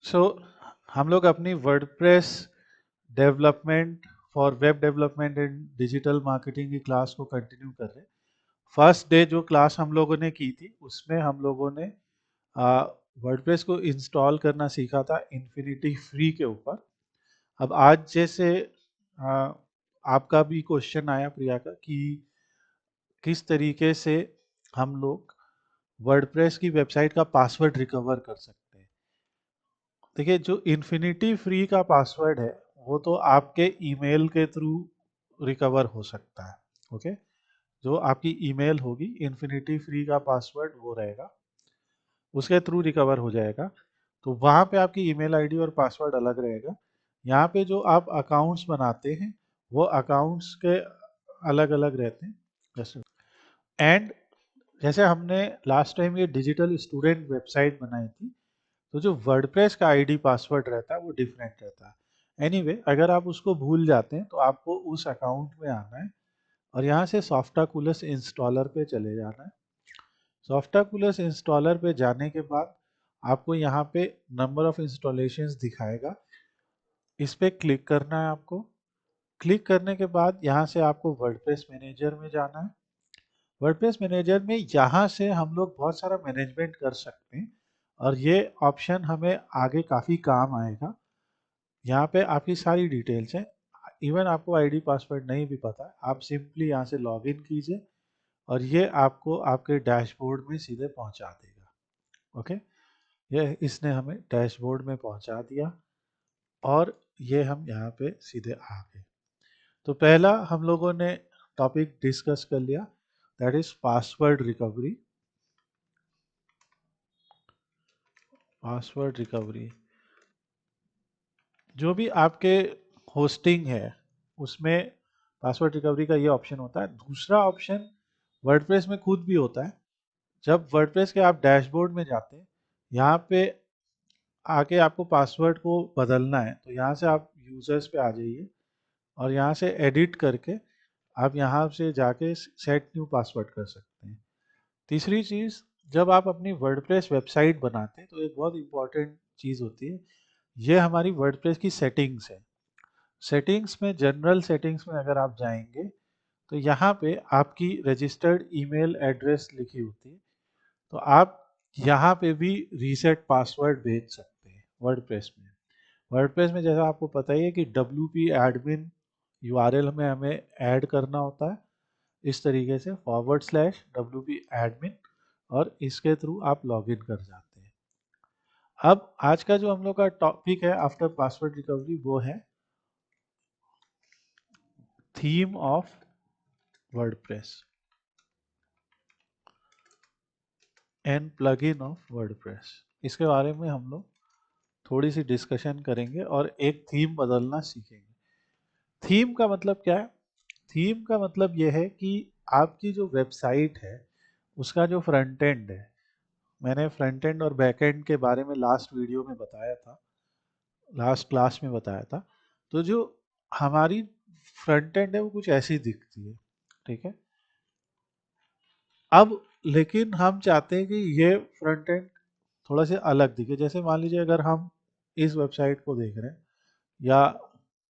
सो हम लोग अपनी WordPress development for web development and digital marketing की क्लास को कंटिन्यू कर रहे हैं। फर्स्ट डे जो क्लास हम लोगों ने की थी उसमें हम लोगों ने वर्डप्रेस को इंस्टॉल करना सीखा था इन्फिनिटी फ्री के ऊपर। अब आज जैसे आ, आपका भी क्वेश्चन आया प्रिया का कि किस तरीके से हम लोग वर्डप्रेस की वेबसाइट का पासवर्ड रिकवर कर सकते हैं। देखिए जो इन्फिनिटी फ्री का पासवर्ड है वो तो आपके ईमेल के थ्रू रिकवर हो सकता है। ओके, जो आपकी ईमेल होगी इन्फिनिटी फ्री का पासवर्ड वो रहेगा, उसके थ्रू रिकवर हो जाएगा। तो वहाँ पे आपकी ईमेल आईडी और पासवर्ड अलग रहेगा। यहाँ पे जो आप अकाउंट्स बनाते हैं वो अकाउंट्स के अलग अलग रहते हैं। जैसे एंड जैसे हमने लास्ट टाइम ये डिजिटल स्टूडेंट वेबसाइट बनाई थी, तो जो वर्डप्रेस का आईडी पासवर्ड रहता है वो डिफरेंट रहता है। एनीवे अगर आप उसको भूल जाते हैं तो आपको उस अकाउंट में आना है और यहाँ से सॉफ्टाकुलस इंस्टॉलर पे चले जाना है। सॉफ्टाकुलस इंस्टॉलर पे जाने के बाद आपको यहाँ पे नंबर ऑफ इंस्टॉलेशंस दिखाएगा, इस पे क्लिक करना है आपको। क्लिक करने के बाद यहाँ से आपको वर्डप्रेस मैनेजर में जाना है। वर्डप्रेस मैनेजर में यहाँ से हम लोग बहुत सारा मैनेजमेंट कर सकते हैं और ये ऑप्शन हमें आगे काफ़ी काम आएगा। यहाँ पे आपकी सारी डिटेल्स हैं। इवन आपको आईडी पासवर्ड नहीं भी पता है, आप सिंपली यहाँ से लॉग इन कीजिए और ये आपको आपके डैशबोर्ड में सीधे पहुँचा देगा। ओके, ये इसने हमें डैशबोर्ड में पहुँचा दिया और ये हम यहाँ पे सीधे आ गए। तो पहला हम लोगों ने टॉपिक डिस्कस कर लिया, that is password recovery. Password recovery जो भी आपके होस्टिंग है उसमें पासवर्ड रिकवरी का ये ऑप्शन होता है। दूसरा ऑप्शन वर्डप्रेस में खुद भी होता है। जब वर्डप्रेस के आप डैशबोर्ड में जाते हैं, यहाँ पे आके आपको पासवर्ड को बदलना है तो यहाँ से आप यूजर्स पे आ जाइए और यहाँ से एडिट करके आप यहाँ से जाके सेट न्यू पासवर्ड कर सकते हैं। तीसरी चीज़, जब आप अपनी वर्डप्रेस वेबसाइट बनाते हैं तो एक बहुत इंपॉर्टेंट चीज़ होती है, ये हमारी वर्डप्रेस की सेटिंग्स है। सेटिंग्स में जनरल सेटिंग्स में अगर आप जाएंगे तो यहाँ पे आपकी रजिस्टर्ड ईमेल एड्रेस लिखी होती है, तो आप यहाँ पे भी रीसेट पासवर्ड भेज सकते हैं वर्डप्रेस में। वर्डप्रेस में जैसा आपको पता ही है कि WP एडमिन URL में हमें ऐड करना होता है, इस तरीके से /WP एडमिन, और इसके थ्रू आप लॉगिन कर जाते हैं। अब आज का जो हम लोग का टॉपिक है आफ्टर पासवर्ड रिकवरी वो है theme of WordPress and plugin of WordPress. इसके बारे में हम लोग थोड़ी सी डिस्कशन करेंगे और एक थीम बदलना सीखेंगे। थीम का मतलब क्या है? थीम का मतलब यह है कि आपकी जो वेबसाइट है उसका जो फ्रंट एंड है, मैंने फ्रंट एंड और बैक एंड के बारे में लास्ट वीडियो में बताया था, लास्ट क्लास में बताया था। तो जो हमारी फ्रंट एंड है वो कुछ ऐसी दिखती है, ठीक है। अब लेकिन हम चाहते हैं कि ये फ्रंट एंड थोड़ा सा अलग दिखे। जैसे मान लीजिए अगर हम इस वेबसाइट को देख रहे हैं या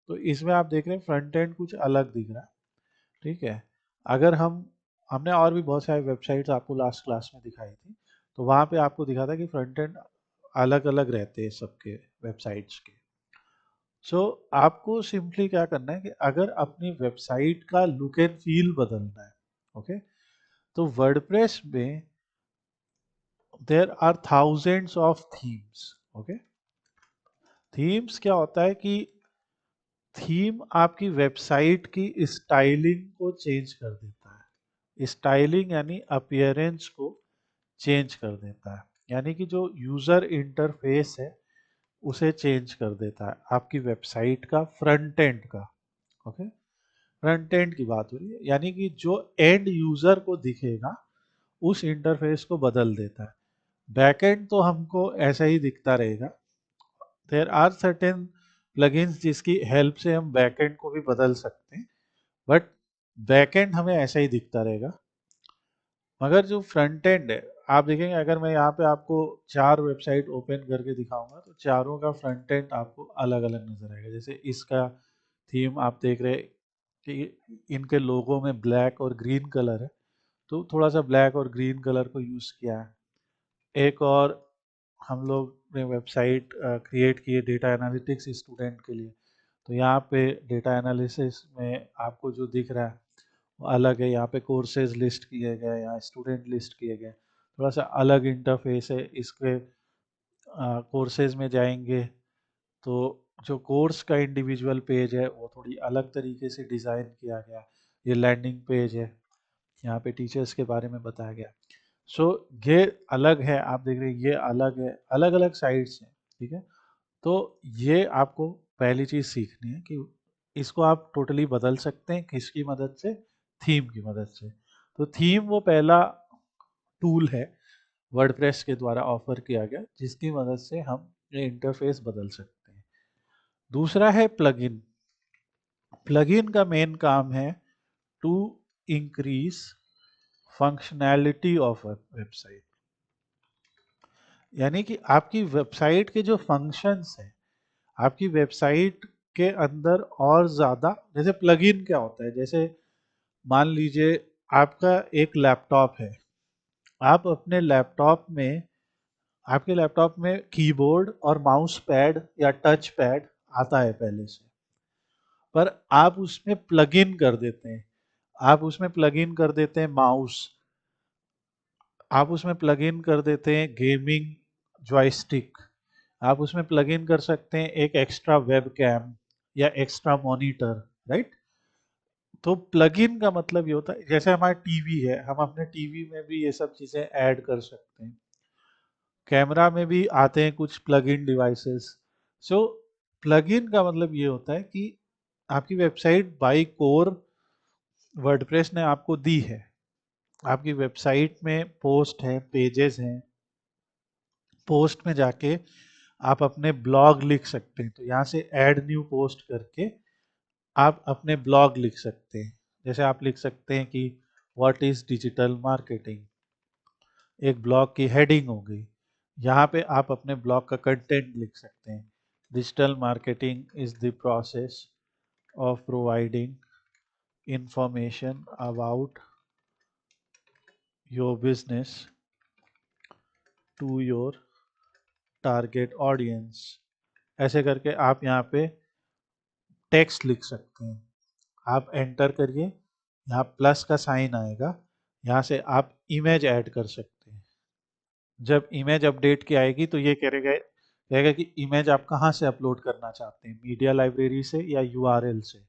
तो इसमें आप देख रहे हैं फ्रंट एंड कुछ अलग दिख रहा है, ठीक है। अगर हमने और भी बहुत सारी वेबसाइट्स आपको लास्ट क्लास में दिखाई थी, तो वहाँ पे आपको दिखा था कि फ्रंट एंड अलग अलग रहते हैं सबके वेबसाइट्स के। सो आपको सिंपली क्या करना है कि अगर अपनी वेबसाइट का लुक एंड फील बदलना है, ओके, तो वर्डप्रेस में there are thousands of themes. Okay, themes क्या होता है कि थीम आपकी वेबसाइट की स्टाइलिंग को चेंज कर देता है। स्टाइलिंग यानी अपीयरेंस को चेंज कर देता है, यानी कि जो यूज़र इंटरफेस है उसे चेंज कर देता है आपकी वेबसाइट का फ्रंट एंड का। ओके, फ्रंट एंड की बात हो रही है, यानी कि जो एंड यूज़र को दिखेगा उस इंटरफेस को बदल देता है। बैक एंड तो हमको ऐसा ही दिखता रहेगा। देयर आर सर्टेन प्लगइन्स जिसकी हेल्प से हम बैक एंड को भी बदल सकते हैं, बट बैक एंड हमें ऐसा ही दिखता रहेगा। मगर जो फ्रंट एंड है, आप देखेंगे अगर मैं यहाँ पे आपको 4 वेबसाइट ओपन करके दिखाऊंगा तो चारों का फ्रंट एंड आपको अलग अलग नजर आएगा। जैसे इसका थीम आप देख रहे हैं कि इनके लोगों में ब्लैक और ग्रीन कलर है, तो थोड़ा सा ब्लैक और ग्रीन कलर को यूज़ किया है। एक और हम लोग ने वेबसाइट क्रिएट की है डेटा एनालिटिक्स स्टूडेंट के लिए, तो यहाँ पे डेटा एनालिसिस में आपको जो दिख रहा है वो अलग है। यहाँ पे कोर्सेज लिस्ट किए गए, यहाँ स्टूडेंट लिस्ट किए गए, थोड़ा सा अलग इंटरफेस है। इसके कोर्सेज में जाएंगे तो जो कोर्स का इंडिविजुअल पेज है वो थोड़ी अलग तरीके से डिज़ाइन किया गया। ये लैंडिंग पेज है, यहाँ पे टीचर्स के बारे में बताया गया। सो ये अलग है, आप देख रहे हैं ये अलग है, अलग अलग साइट्स हैं, ठीक है। तो ये आपको पहली चीज़ सीखनी है कि इसको आप टोटली बदल सकते हैं किसकी मदद से, थीम की मदद से। तो थीम वो पहला टूल है वर्डप्रेस के द्वारा ऑफर किया गया जिसकी मदद से हम ये इंटरफेस बदल सकते हैं। दूसरा है प्लगइन। प्लगइन का मेन काम है to increase functionality of a website, यानी कि आपकी वेबसाइट के जो फंक्शंस हैं, आपकी वेबसाइट के अंदर और ज़्यादा, जैसे प्लगइन क्या होता है, जैसे मान लीजिए आपका एक लैपटॉप है, आप अपने लैपटॉप में, आपके लैपटॉप में कीबोर्ड और माउस पैड या टच पैड आता है पहले से, पर आप उसमें प्लगइन कर देते हैं, आप उसमें प्लगइन कर देते हैं माउस, आप उसमें प्लगइन कर देते हैं गेमिंग जॉयस्टिक, आप उसमें प्लगइन कर सकते हैं एक एक्स्ट्रा वेब कैम या एक्स्ट्रा मॉनिटर, राइट। तो प्लगइन का मतलब ये होता है जैसे हमारा टीवी है, हम अपने टीवी में भी ये सब चीज़ें ऐड कर सकते हैं, कैमरा में भी आते हैं कुछ प्लगइन डिवाइसेस। सो प्लगइन का मतलब ये होता है कि आपकी वेबसाइट बाई कोर वर्डप्रेस ने आपको दी है, आपकी वेबसाइट में पोस्ट है, पेजेस हैं, पोस्ट में जाके आप अपने ब्लॉग लिख सकते हैं, तो यहाँ से ऐड न्यू पोस्ट करके आप अपने ब्लॉग लिख सकते हैं। जैसे आप लिख सकते हैं कि व्हाट इज डिजिटल मार्केटिंग, एक ब्लॉग की हेडिंग हो गई। यहाँ पे आप अपने ब्लॉग का कंटेंट लिख सकते हैं। Digital marketing is the process of providing information about your business to your target audience. ऐसे करके आप यहाँ पे टेक्स्ट लिख सकते हैं। आप एंटर करिए, यहाँ प्लस का साइन आएगा, यहाँ से आप इमेज ऐड कर सकते हैं। जब इमेज अपडेट की आएगी तो ये कहेगा कि इमेज आप कहाँ से अपलोड करना चाहते हैं, मीडिया लाइब्रेरी से या यूआरएल से।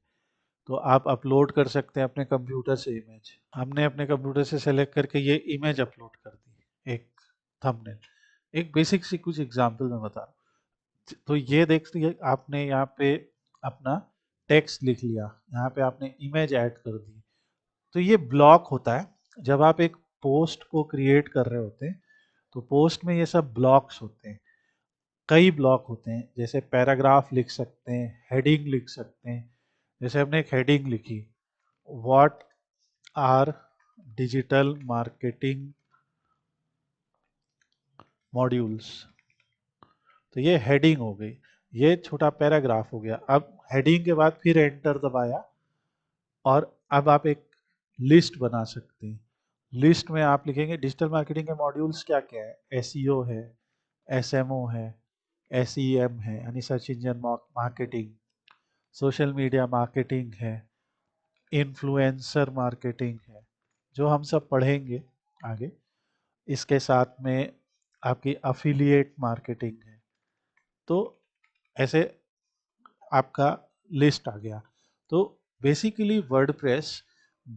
तो आप अपलोड कर सकते हैं अपने कंप्यूटर से इमेज। हमने अपने कंप्यूटर से सेलेक्ट करके ये इमेज अपलोड कर दी, एक थंबनेल, एक बेसिक सी कुछ एग्जांपल मैं बता रहा हूँ। तो ये देखिए आपने यहाँ पे अपना टेक्स्ट लिख लिया, यहाँ पे आपने इमेज ऐड कर दी। तो ये ब्लॉक होता है जब आप एक पोस्ट को क्रिएट कर रहे होते हैं, तो पोस्ट में ये सब ब्लॉक्स होते हैं, कई ब्लॉक होते हैं। जैसे पैराग्राफ लिख सकते हैं, हेडिंग लिख सकते हैं। जैसे हमने एक हेडिंग लिखी, what are digital marketing modules, तो ये हेडिंग हो गई, ये छोटा पैराग्राफ हो गया। अब हेडिंग के बाद फिर एंटर दबाया और अब आप एक लिस्ट बना सकते हैं। लिस्ट में आप लिखेंगे डिजिटल मार्केटिंग के मॉड्यूल्स क्या क्या है, एसईओ है, एसएमओ है, एसईएम है यानी search engine marketing, social media marketing है, इन्फ्लुएंसर मार्केटिंग है, जो हम सब पढ़ेंगे आगे। इसके साथ में आपकी अफिलिएट मार्केटिंग है। तो ऐसे आपका लिस्ट आ गया। तो बेसिकली वर्डप्रेस,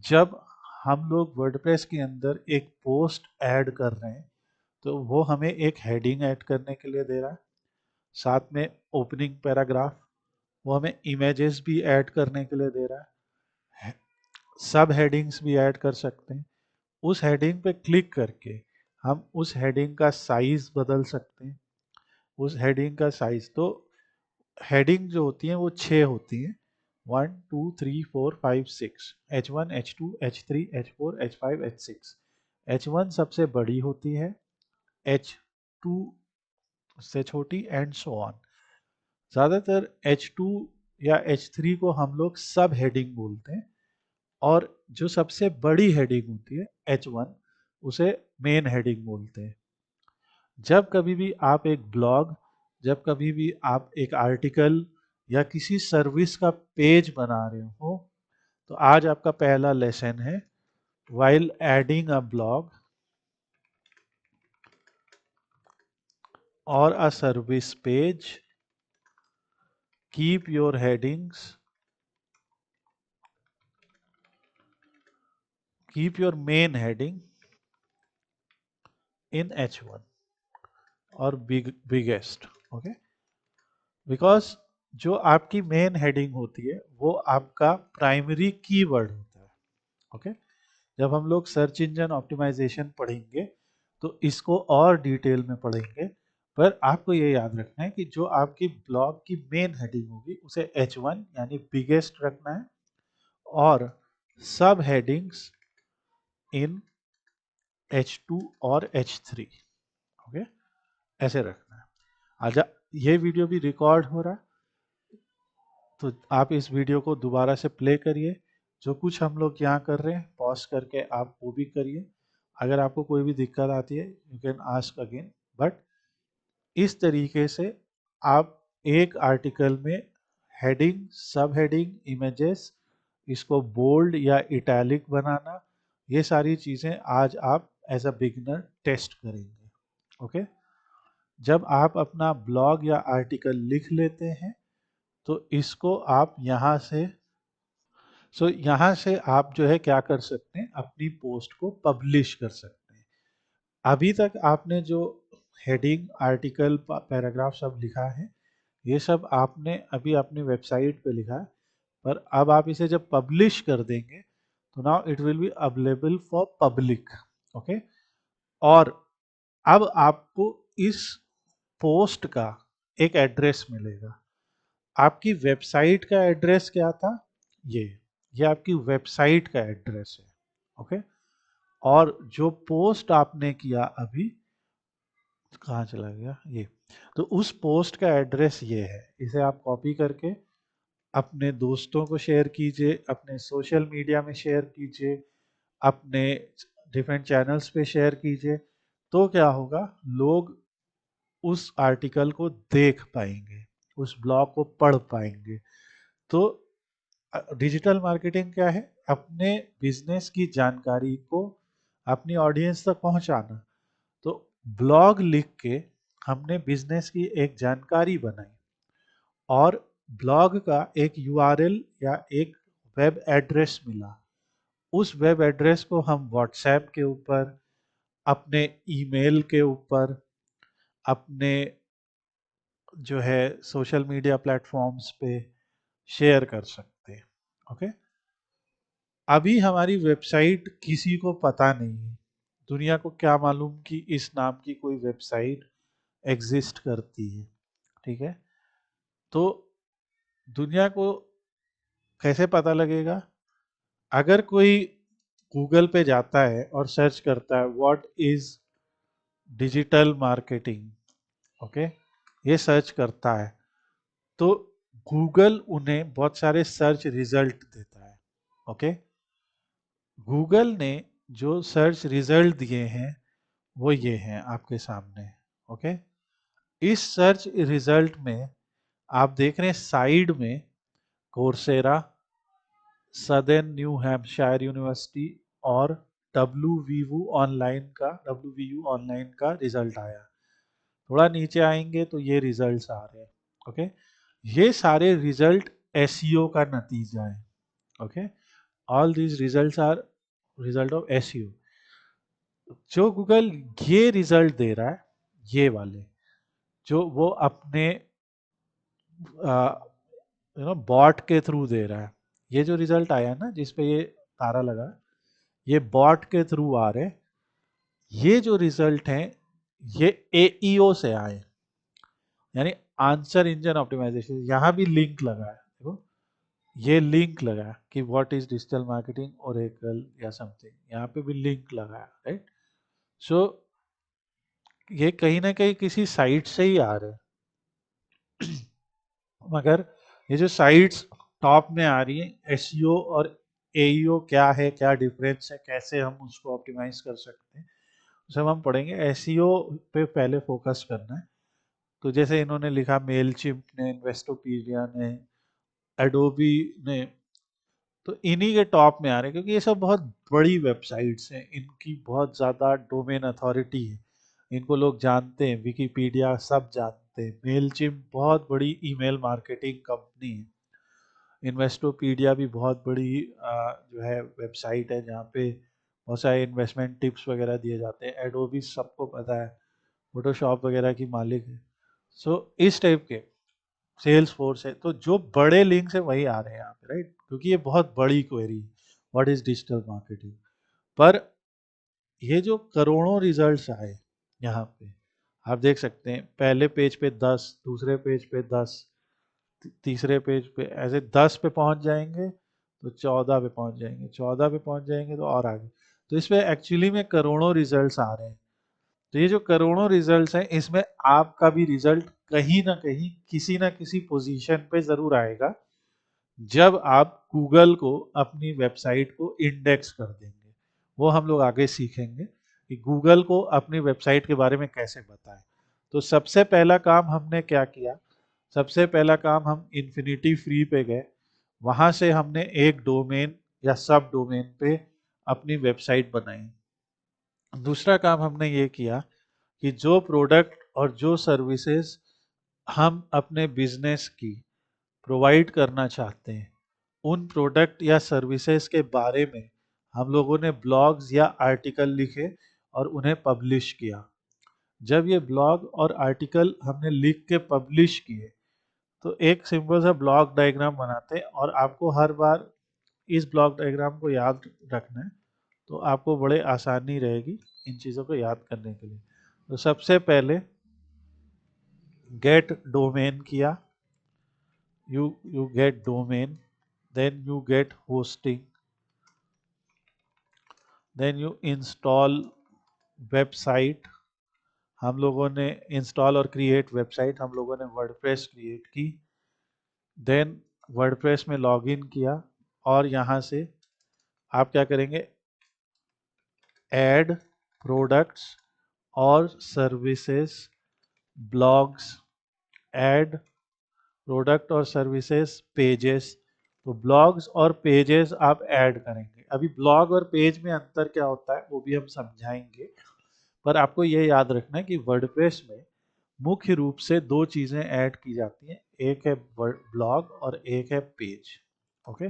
जब हम लोग वर्डप्रेस के अंदर एक पोस्ट ऐड कर रहे हैं तो वो हमें एक हेडिंग ऐड करने के लिए दे रहा है, साथ में ओपनिंग पैराग्राफ, वो हमें इमेजेस भी ऐड करने के लिए दे रहा है, सब हेडिंग्स भी ऐड कर सकते हैं। उस हेडिंग पे क्लिक करके हम उस हेडिंग का साइज बदल सकते हैं। उस हेडिंग का साइज, तो हेडिंग जो होती हैं वो 6 होती हैं, 1 2 3 4 5 6, H1 H2 H3 H4 H5 H6। H1 सबसे बड़ी होती है, H2 से छोटी, एंड सो ऑन। ज़्यादातर H2 या H3 को हम लोग सब हेडिंग बोलते हैं, और जो सबसे बड़ी हेडिंग होती है H1, उसे मेन हेडिंग बोलते हैं। जब कभी भी आप एक ब्लॉग, जब कभी भी आप एक आर्टिकल या किसी सर्विस का पेज बना रहे हो, तो आज आपका पहला लेसन है, while adding a blog or a service page, keep your headings, keep your main heading in H1 और biggest, okay? बिकॉज जो आपकी मेन हेडिंग होती है वो आपका प्राइमरी कीवर्ड होता है, ओके? जब हम लोग सर्च इंजन ऑप्टिमाइजेशन पढ़ेंगे तो इसको और डिटेल में पढ़ेंगे, पर आपको ये याद रखना है कि जो आपकी ब्लॉग की मेन हेडिंग होगी उसे H1 यानी बिगेस्ट रखना है, और सब हेडिंग्स इन H2 और H3, ओके? ऐसे रखना है। आजा, ये वीडियो भी रिकॉर्ड हो रहा है, तो आप इस वीडियो को दोबारा से प्ले करिए। जो कुछ हम लोग यहाँ कर रहे हैं पॉज करके आप वो भी करिए। अगर आपको कोई भी दिक्कत आती है you can ask again, but इस तरीके से आप एक आर्टिकल में हेडिंग, सब हेडिंग, इमेजेस, इसको बोल्ड या इटैलिक बनाना, ये सारी चीज़ें आज आप एज अ बिगिनर टेस्ट करेंगे, ओके? जब आप अपना ब्लॉग या आर्टिकल लिख लेते हैं तो इसको आप यहाँ से, यहाँ से आप जो है क्या कर सकते हैं, अपनी पोस्ट को पब्लिश कर सकते हैं। अभी तक आपने जो हेडिंग, आर्टिकल, पैराग्राफ सब लिखा है, ये सब आपने अभी अपनी वेबसाइट पे लिखा है, पर अब आप इसे जब पब्लिश कर देंगे तो now it will be available for public, okay? और अब आपको इस पोस्ट का एक एड्रेस मिलेगा। आपकी वेबसाइट का एड्रेस क्या था? ये आपकी वेबसाइट का एड्रेस है, ओके? और जो पोस्ट आपने किया अभी, कहाँ चला गया ये, तो उस पोस्ट का एड्रेस ये है। इसे आप कॉपी करके अपने दोस्तों को शेयर कीजिए, अपने सोशल मीडिया में शेयर कीजिए, अपने डिफरेंट चैनल्स पे शेयर कीजिए। तो क्या होगा, लोग उस आर्टिकल को देख पाएंगे, उस ब्लॉग को पढ़ पाएंगे। तो डिजिटल मार्केटिंग क्या है? अपने बिजनेस की जानकारी को अपनी ऑडियंस तक पहुंचाना। तो ब्लॉग लिख के हमने बिजनेस की एक जानकारी बनाई, और ब्लॉग का एक यूआरएल या एक वेब एड्रेस मिला। उस वेब एड्रेस को हम व्हाट्सएप के ऊपर, अपने ईमेल के ऊपर, अपने जो है सोशल मीडिया प्लेटफॉर्म्स पे शेयर कर सकते हैं, ओके? अभी हमारी वेबसाइट किसी को पता नहीं है, दुनिया को क्या मालूम कि इस नाम की कोई वेबसाइट एग्जिस्ट करती है, ठीक है? तो दुनिया को कैसे पता लगेगा? अगर कोई गूगल पे जाता है और सर्च करता है what is digital marketing, okay, ये सर्च करता है, तो गूगल उन्हें बहुत सारे सर्च रिजल्ट देता है, ओके? गूगल ने जो सर्च रिजल्ट दिए हैं वो ये हैं आपके सामने, ओके? इस सर्च रिजल्ट में आप देख रहे हैं साइड में Coursera, southern new Hampshire university और डब्ल्यू ऑनलाइन का रिजल्ट आया। थोड़ा नीचे आएंगे तो ये रिजल्ट्स आ रहे हैं, ओके? ये सारे रिजल्ट एसईओ का नतीजा है, okay? All these results are result of SEO. जो गूगल ये रिजल्ट दे रहा है, ये वाले जो वो अपने बॉट के थ्रू दे रहा है, ये जो रिजल्ट आया ना जिस पे ये तारा लगा, ये बॉट के थ्रू आ रहे। ये जो रिजल्ट हैं ये एईओ से आए, यानी आंसर इंजन ऑप्टिमाइजेशन। यहाँ भी लिंक लगा है, देखो ये लिंक लगा है कि what is digital marketing Oracle या समथिंग, यहाँ पे भी लिंक लगा है, राइट? सो ये कहीं ना कहीं किसी साइट से ही आ रहे हैं, मगर ये जो साइट्स टॉप में आ रही है, एसईओ और एईओ क्या है, क्या डिफरेंस है, कैसे हम उसको ऑप्टिमाइज कर सकते हैं, सब हम पढ़ेंगे। एसईओ पे पहले फोकस करना है। तो जैसे इन्होंने लिखा, मेलचिम्प ने, इन्वेस्टोपीडिया ने, एडोबी ने, तो इन्हीं के टॉप में आ रहे हैं, क्योंकि ये सब बहुत बड़ी वेबसाइट्स हैं, इनकी बहुत ज़्यादा डोमेन अथॉरिटी है, इनको लोग जानते हैं, विकिपीडिया सब जानते हैं। मेलचिम्प बहुत बड़ी ईमेल मार्केटिंग कंपनी है। इन्वेस्टोपीडिया भी बहुत बड़ी जो है वेबसाइट है, जहाँ पे बहुत सारे इन्वेस्टमेंट टिप्स वगैरह दिए जाते हैं। एडोबी सबको पता है, फोटोशॉप वगैरह की मालिक है। सो इस टाइप के सेल्स फोर्स है, तो जो बड़े लिंक्स है वही आ रहे हैं यहाँ पे, राइट, क्योंकि ये बहुत बड़ी क्वेरी है, व्हाट इज डिजिटल मार्केटिंग। पर ये जो करोड़ों रिजल्ट्स आए यहाँ पे, आप देख सकते हैं, पहले पेज पे 10, दूसरे पेज पे 10, तीसरे पेज पे, ऐसे 10 पे पहुंच जाएंगे तो 14 पे पहुंच जाएंगे, 14 पे पहुंच जाएंगे तो और आगे। तो इसमें एक्चुअली में करोड़ों रिजल्ट्स आ रहे हैं। तो ये जो करोड़ों रिजल्ट्स हैं, इसमें आपका भी रिजल्ट कहीं ना कहीं, किसी ना किसी पोजीशन पे जरूर आएगा, जब आप गूगल को, अपनी वेबसाइट को इंडेक्स कर देंगे। वो हम लोग आगे सीखेंगे कि गूगल को अपनी वेबसाइट के बारे में कैसे बताएं। तो सबसे पहला काम हमने क्या किया, सबसे पहला काम हम इन्फिनिटी फ्री पे गए, वहां से हमने एक डोमेन या सब डोमेन पे अपनी वेबसाइट बनाई। दूसरा काम हमने ये किया कि जो प्रोडक्ट और जो सर्विसेज हम अपने बिजनेस की प्रोवाइड करना चाहते हैं, उन प्रोडक्ट या सर्विसेज के बारे में हम लोगों ने ब्लॉग्स या आर्टिकल लिखे और उन्हें पब्लिश किया। जब ये ब्लॉग और आर्टिकल हमने लिख के पब्लिश किए, तो एक सिंपल सा ब्लॉक डायग्राम बनाते हैं, और आपको हर बार इस ब्लॉक डायग्राम को याद रखना है, तो आपको बड़े आसानी रहेगी इन चीज़ों को याद करने के लिए। तो सबसे पहले गेट डोमेन किया, you get domain, then you get hosting, then you install website. हम लोगों ने इंस्टॉल और क्रिएट वेबसाइट, हम लोगों ने वर्डप्रेस क्रिएट की, देन वर्डप्रेस में लॉगिन किया, और यहाँ से आप क्या करेंगे, ऐड प्रोडक्ट्स और सर्विसेज ब्लॉग्स, ऐड प्रोडक्ट और सर्विसेज पेजेस। तो ब्लॉग्स और पेजेस आप ऐड करेंगे। अभी ब्लॉग और पेज में अंतर क्या होता है वो भी हम समझाएंगे, पर आपको ये याद रखना है कि वर्डप्रेस में मुख्य रूप से दो चीजें ऐड की जाती हैं, एक है ब्लॉग और एक है पेज। ओके,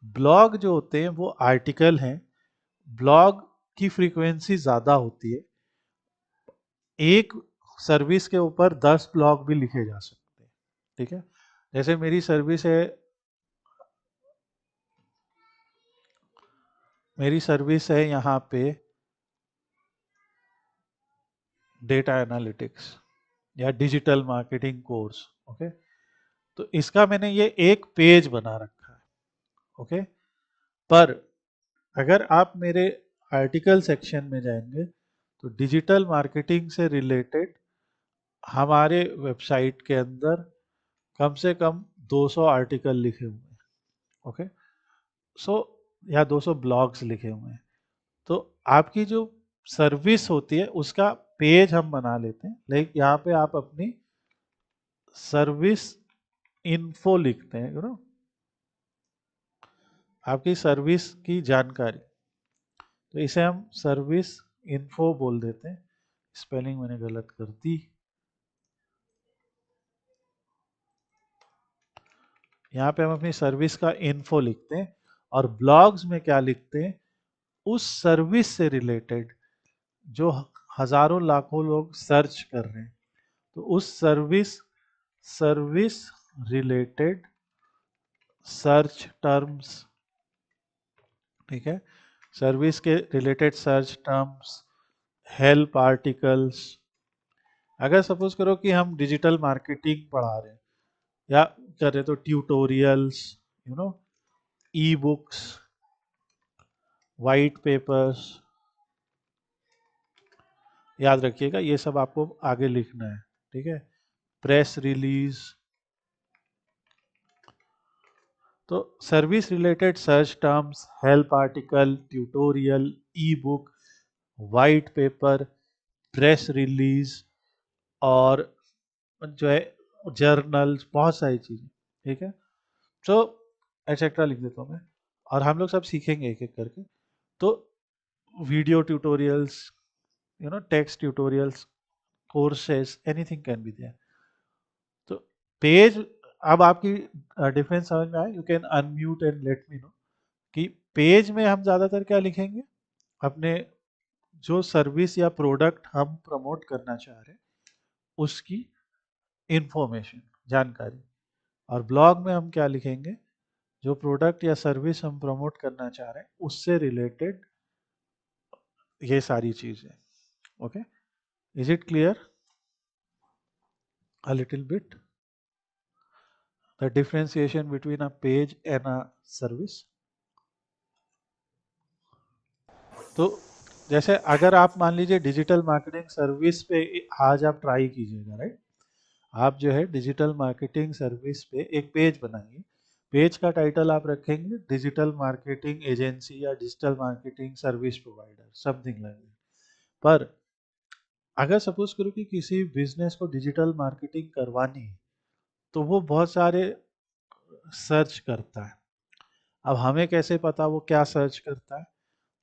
ब्लॉग जो होते हैं वो आर्टिकल हैं, ब्लॉग की फ्रीक्वेंसी ज्यादा होती है, एक सर्विस के ऊपर 10 ब्लॉग भी लिखे जा सकते हैं। ठीक है, जैसे मेरी सर्विस है, मेरी सर्विस है यहाँ पे डेटा एनालिटिक्स या डिजिटल मार्केटिंग कोर्स। ओके, तो इसका मैंने ये एक पेज बना रखा है। ओके, पर अगर आप मेरे आर्टिकल सेक्शन में जाएंगे, तो डिजिटल मार्केटिंग से रिलेटेड हमारे वेबसाइट के अंदर कम से कम 200 आर्टिकल लिखे हुए हैं। ओके, सो या 200 ब्लॉग्स लिखे हुए हैं। तो आपकी जो सर्विस होती है उसका पेज हम बना लेते हैं, लाइक यहाँ पे आप अपनी सर्विस इन्फो लिखते हैं, यू नो, आपकी सर्विस की जानकारी। तो इसे हम सर्विस इन्फो बोल देते हैं। स्पेलिंग मैंने गलत कर दी, यहाँ पे हम अपनी सर्विस का इन्फो लिखते हैं, और ब्लॉग्स में क्या लिखते हैं, उस सर्विस से रिलेटेड जो हजारों लाखों लोग सर्च कर रहे हैं, तो उस service service related search terms. ठीक है, सर्विस के related search terms, help articles. अगर सपोज करो कि हम डिजिटल मार्केटिंग पढ़ा रहे हैं या कर रहे, तो tutorials, you know, e books, white papers, याद रखिएगा, ये सब आपको आगे लिखना है, ठीक है। प्रेस रिलीज, तो service related search terms, help article, tutorial, ई book, white paper, press release, और जो है जर्नल्स, बहुत सारी चीजें, ठीक है। तो एटसेट्रा लिख देता हूँ मैं, और हम लोग सब सीखेंगे एक एक करके। तो video tutorials, text tutorials, courses, anything can be there. तो पेज, अब आपकी डिफरेंस समझ में आए, you can unmute and let me know कि पेज में हम ज़्यादातर क्या लिखेंगे, अपने जो सर्विस या प्रोडक्ट हम प्रमोट करना चाह रहे हैं उसकी इंफॉर्मेशन, जानकारी। और ब्लॉग में हम क्या लिखेंगे, जो प्रोडक्ट या सर्विस हम प्रमोट करना चाह रहे हैं उससे रिलेटेड ये सारी चीज़ें। Okay, is it clear a little bit the differentiation between a page and a service? तो जैसे अगर आप मान लीजिए डिजिटल मार्केटिंग सर्विस पे आज आप ट्राई कीजिएगा, राइट। आप जो है डिजिटल मार्केटिंग सर्विस पे एक पेज बनाइए, पेज का टाइटल आप रखेंगे डिजिटल मार्केटिंग एजेंसी या digital marketing service provider, something like that. पर अगर सपोज करो कि किसी बिजनेस को डिजिटल मार्केटिंग करवानी है, तो वो बहुत सारे सर्च करता है। अब हमें कैसे पता वो क्या सर्च करता है?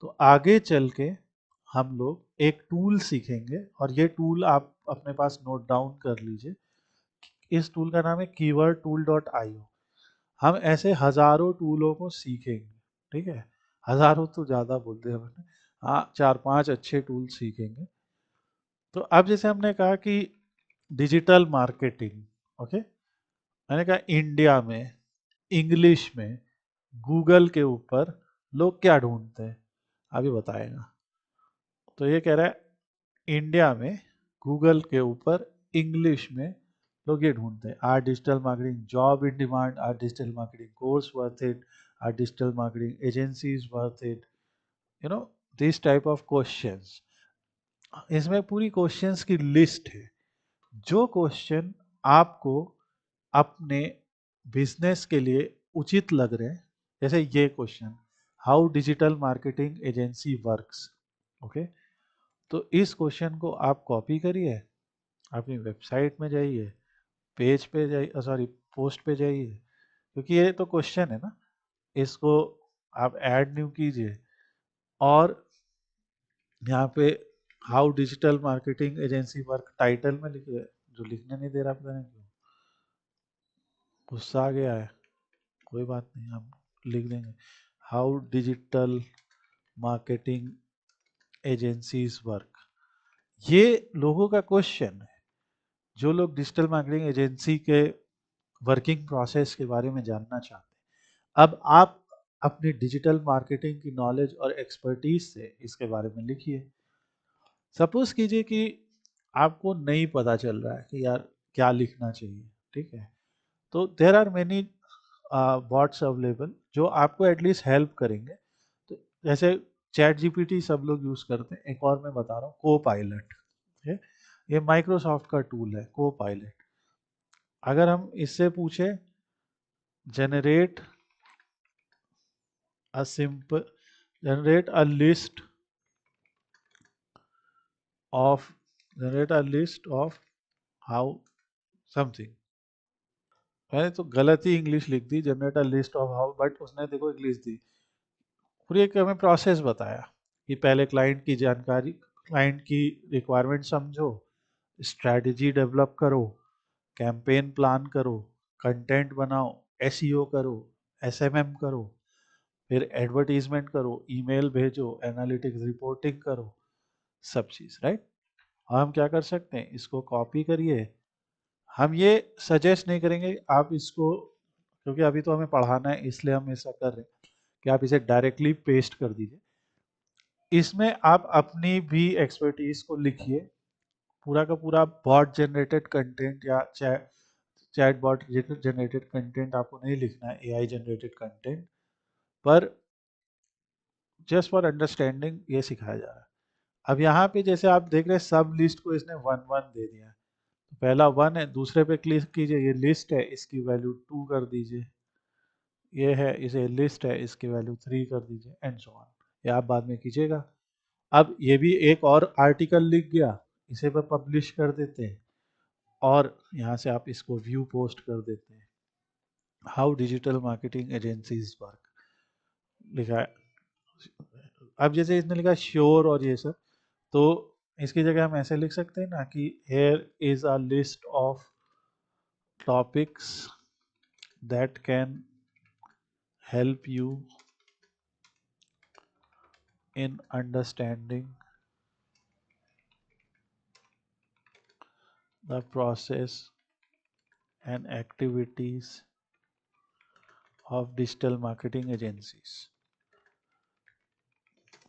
तो आगे चल के हम लोग एक टूल सीखेंगे, और ये टूल आप अपने पास नोट डाउन कर लीजिए। इस टूल का नाम है keywordtool.io। हम ऐसे हजारों टूलों को सीखेंगे, ठीक है। हजारों तो ज़्यादा बोल दिया मैंने, हाँ, 4-5 अच्छे टूल सीखेंगे। तो अब जैसे हमने कहा कि डिजिटल मार्केटिंग, ओके, मैंने कहा इंडिया में इंग्लिश में गूगल के ऊपर लोग क्या ढूंढते हैं, अभी बताएगा। तो ये कह रहा है इंडिया में गूगल के ऊपर इंग्लिश में लोग ये ढूंढते हैं, are digital marketing job in demand, are digital marketing course worth it, are digital marketing agencies worth it, you know this type of questions. इसमें पूरी क्वेश्चंस की लिस्ट है। जो क्वेश्चन आपको अपने बिजनेस के लिए उचित लग रहे हैं, जैसे ये question, how digital marketing agency works, okay, तो इस क्वेश्चन को आप कॉपी करिए, अपनी वेबसाइट में जाइए, पेज पे जाइए, सॉरी पोस्ट पे जाइए, क्योंकि ये तो क्वेश्चन है ना, इसको आप ऐड न्यू कीजिए, और यहाँ पे how digital marketing agency work title में लिखिए। जो लिखने नहीं दे रहा पता नहीं क्यों, गुस्सा आ गया है, कोई बात नहीं, हम लिख देंगे how digital marketing agencies work. ये लोगों का क्वेश्चन है, जो लोग डिजिटल मार्केटिंग एजेंसी के वर्किंग प्रोसेस के बारे में जानना चाहते हैं। अब आप अपनी डिजिटल मार्केटिंग की नॉलेज और एक्सपर्टीज से इसके बारे में लिखिए। सपोज कीजिए कि आपको नहीं पता चल रहा है कि यार क्या लिखना चाहिए, ठीक है। तो there are many bots available जो आपको एटलीस्ट हेल्प करेंगे। तो जैसे चैट जीपीटी सब लोग यूज करते हैं, एक और मैं बता रहा हूँ, को पायलट, ये माइक्रोसॉफ्ट का टूल है को पायलट। अगर हम इससे पूछे generate a simple generate a list of generate a list of how something, मैंने तो गलत ही इंग्लिश लिख दी, generate a list of how, but उसने देखो इंग्लिश दी। पूरी एक हमें प्रोसेस बताया कि पहले क्लाइंट की जानकारी, क्लाइंट की रिक्वायरमेंट समझो, स्ट्रैटेजी डेवलप करो, कैंपेन प्लान करो, कंटेंट बनाओ, एसईओ करो, एसएमएम करो, फिर एडवर्टीजमेंट करो, ईमेल भेजो, एनालिटिक्स रिपोर्टिंग करो, सब चीज़, राइट। और हम क्या कर सकते हैं, इसको कॉपी करिए। हम ये सजेस्ट नहीं करेंगे आप इसको, क्योंकि अभी तो हमें पढ़ाना है इसलिए हम ऐसा कर रहे हैं कि आप इसे डायरेक्टली पेस्ट कर दीजिए। इसमें आप अपनी भी एक्सपर्टीज को लिखिए। पूरा का पूरा बॉट जनरेटेड कंटेंट या चैट बॉट जनरेटेड कंटेंट आपको नहीं लिखना है, एआई जनरेटेड कंटेंट, पर जस्ट फॉर अंडरस्टैंडिंग ये सिखाया जा रहा है। अब यहाँ पे जैसे आप देख रहे हैं सब लिस्ट को इसने 1 1 दे दिया है। तो पहला 1 है, दूसरे पे क्लिक कीजिए, ये लिस्ट है, इसकी वैल्यू 2 कर दीजिए। ये है, इसे लिस्ट है, इसकी वैल्यू 3 कर दीजिए, एंड सो ऑन। ये आप बाद में कीजिएगा। अब ये भी एक और आर्टिकल लिख गया, इसे पर पब्लिश कर देते हैं और यहाँ से आप इसको व्यू पोस्ट कर देते हैं। How digital marketing agencies work लिखा है। अब जैसे इसने लिखा श्योर और ये सब, तो इसकी जगह हम ऐसे लिख सकते हैं ना कि here is a list of topics that can help you in understanding the process and activities of digital marketing agencies।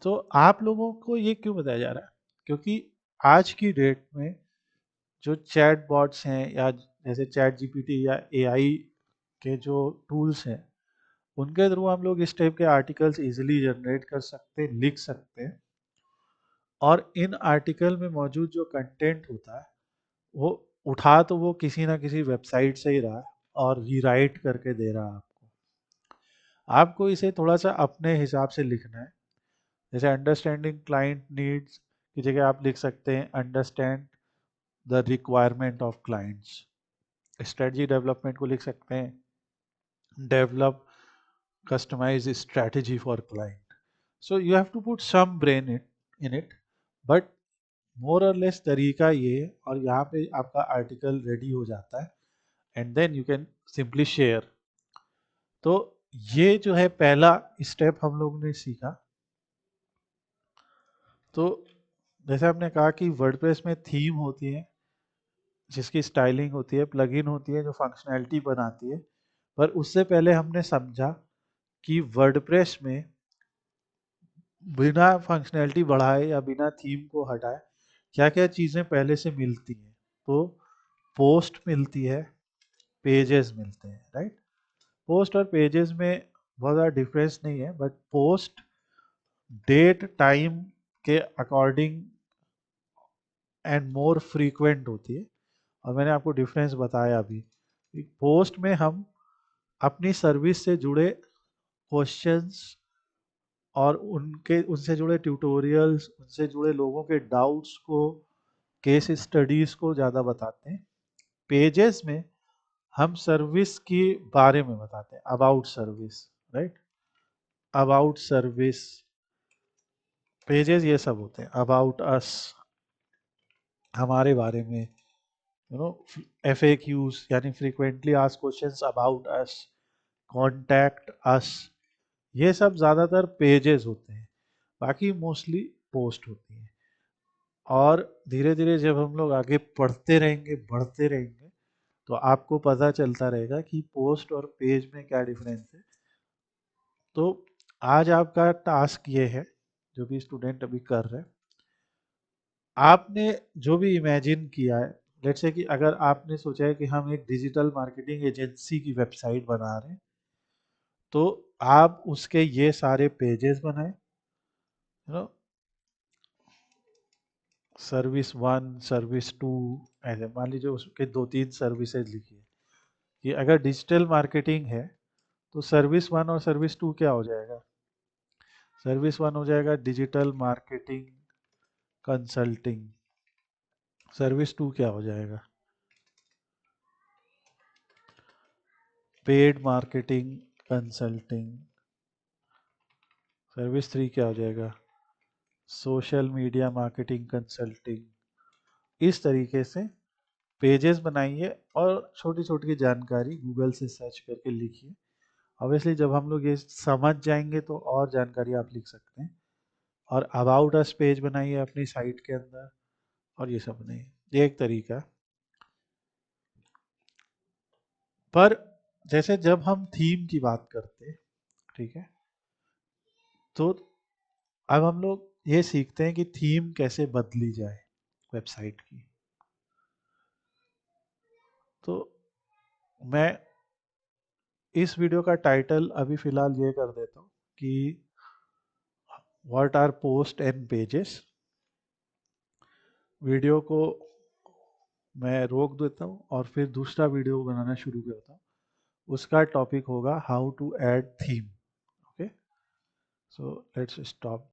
तो आप लोगों को ये क्यों बताया जा रहा है? क्योंकि आज की डेट में जो चैट बॉट्स हैं या जैसे चैट जीपीटी या एआई के जो टूल्स हैं, उनके थ्रू हम लोग इस टाइप के आर्टिकल्स इजीली जनरेट कर सकते हैं, लिख सकते हैं। और इन आर्टिकल में मौजूद जो कंटेंट होता है वो उठा तो वो किसी ना किसी वेबसाइट से ही रहा है और रीराइट करके दे रहा है आपको। आपको इसे थोड़ा सा अपने हिसाब से लिखना है। जैसे अंडरस्टैंडिंग क्लाइंट नीड्स की जगह आप लिख सकते हैं understand the requirement of clients. Strategy development को लिख सकते हैं develop customize strategy for client. So you have to put some brain in it, but more और लेस तरीका ये है, और यहाँ पे आपका आर्टिकल रेडी हो जाता है and then you can simply share. तो ये जो है पहला स्टेप हम लोग ने सीखा। तो जैसे आपने कहा कि वर्डप्रेस में थीम होती है जिसकी स्टाइलिंग होती है, प्लगइन होती है जो फंक्शनैलिटी बनाती है, पर उससे पहले हमने समझा कि वर्डप्रेस में बिना फंक्शनैलिटी बढ़ाए या बिना थीम को हटाए क्या क्या चीज़ें पहले से मिलती हैं। तो पोस्ट मिलती है, पेजेस मिलते हैं, राइट। पोस्ट और पेजेस में बहुत ज़्यादा डिफरेंस नहीं है, बट पोस्ट डेट टाइम के अकॉर्डिंग एंड मोर फ्रीक्वेंट होती है। और मैंने आपको डिफरेंस बताया अभी। पोस्ट में हम अपनी सर्विस से जुड़े क्वेश्चंस और उनके उनसे जुड़े ट्यूटोरियल्स, उनसे जुड़े लोगों के डाउट्स को, केस स्टडीज को ज़्यादा बताते हैं। पेजेस में हम सर्विस के बारे में बताते हैं, about service, right, about service. Pages ये सब होते हैं, अबाउट अस, हमारे बारे में, यू नो, FAQs यानी frequently asked questions about us, contact us, ये सब ज़्यादातर पेजेस होते हैं। बाकी मोस्टली पोस्ट होती हैं। और धीरे धीरे जब हम लोग आगे पढ़ते रहेंगे, बढ़ते रहेंगे, तो आपको पता चलता रहेगा कि पोस्ट और पेज में क्या डिफरेंस है। तो आज आपका टास्क ये है, जो भी स्टूडेंट अभी कर रहे हैं, आपने जो भी इमेजिन किया है, लेट्स से कि अगर आपने सोचा है कि हम एक डिजिटल मार्केटिंग एजेंसी की वेबसाइट बना रहे हैं, तो आप उसके ये सारे पेजेस बनाएं, यू नो, सर्विस 1, सर्विस 2, ऐसे मान लीजिए उसके 2 3 सर्विसेज लिखिए कि अगर डिजिटल मार्केटिंग है तो सर्विस 1 और सर्विस 2 क्या हो जाएगा। सर्विस 1 हो जाएगा डिजिटल मार्केटिंग कंसल्टिंग, सर्विस 2 क्या हो जाएगा पेड मार्केटिंग कंसल्टिंग, सर्विस 3 क्या हो जाएगा सोशल मीडिया मार्केटिंग कंसल्टिंग। इस तरीके से पेजेस बनाइए और छोटी छोटी जानकारी गूगल से सर्च करके लिखिए। ऑब्वियसली जब हम लोग ये समझ जाएंगे तो और जानकारी आप लिख सकते हैं। और अबाउट अस पेज बनाइए अपनी साइट के अंदर, और ये सब बनाइए, ये एक तरीका है। पर जैसे जब हम थीम की बात करते हैं, ठीक है, तो अब हम लोग ये सीखते हैं कि थीम कैसे बदली जाए वेबसाइट की। तो मैं इस वीडियो का टाइटल अभी फिलहाल ये कर देता हूँ कि what R post and pages. Video को मैं रोक देता हूँ और फिर दूसरा वीडियो बनाना शुरू करता हूँ। उसका टॉपिक होगा how to add theme. Okay, so let's stop.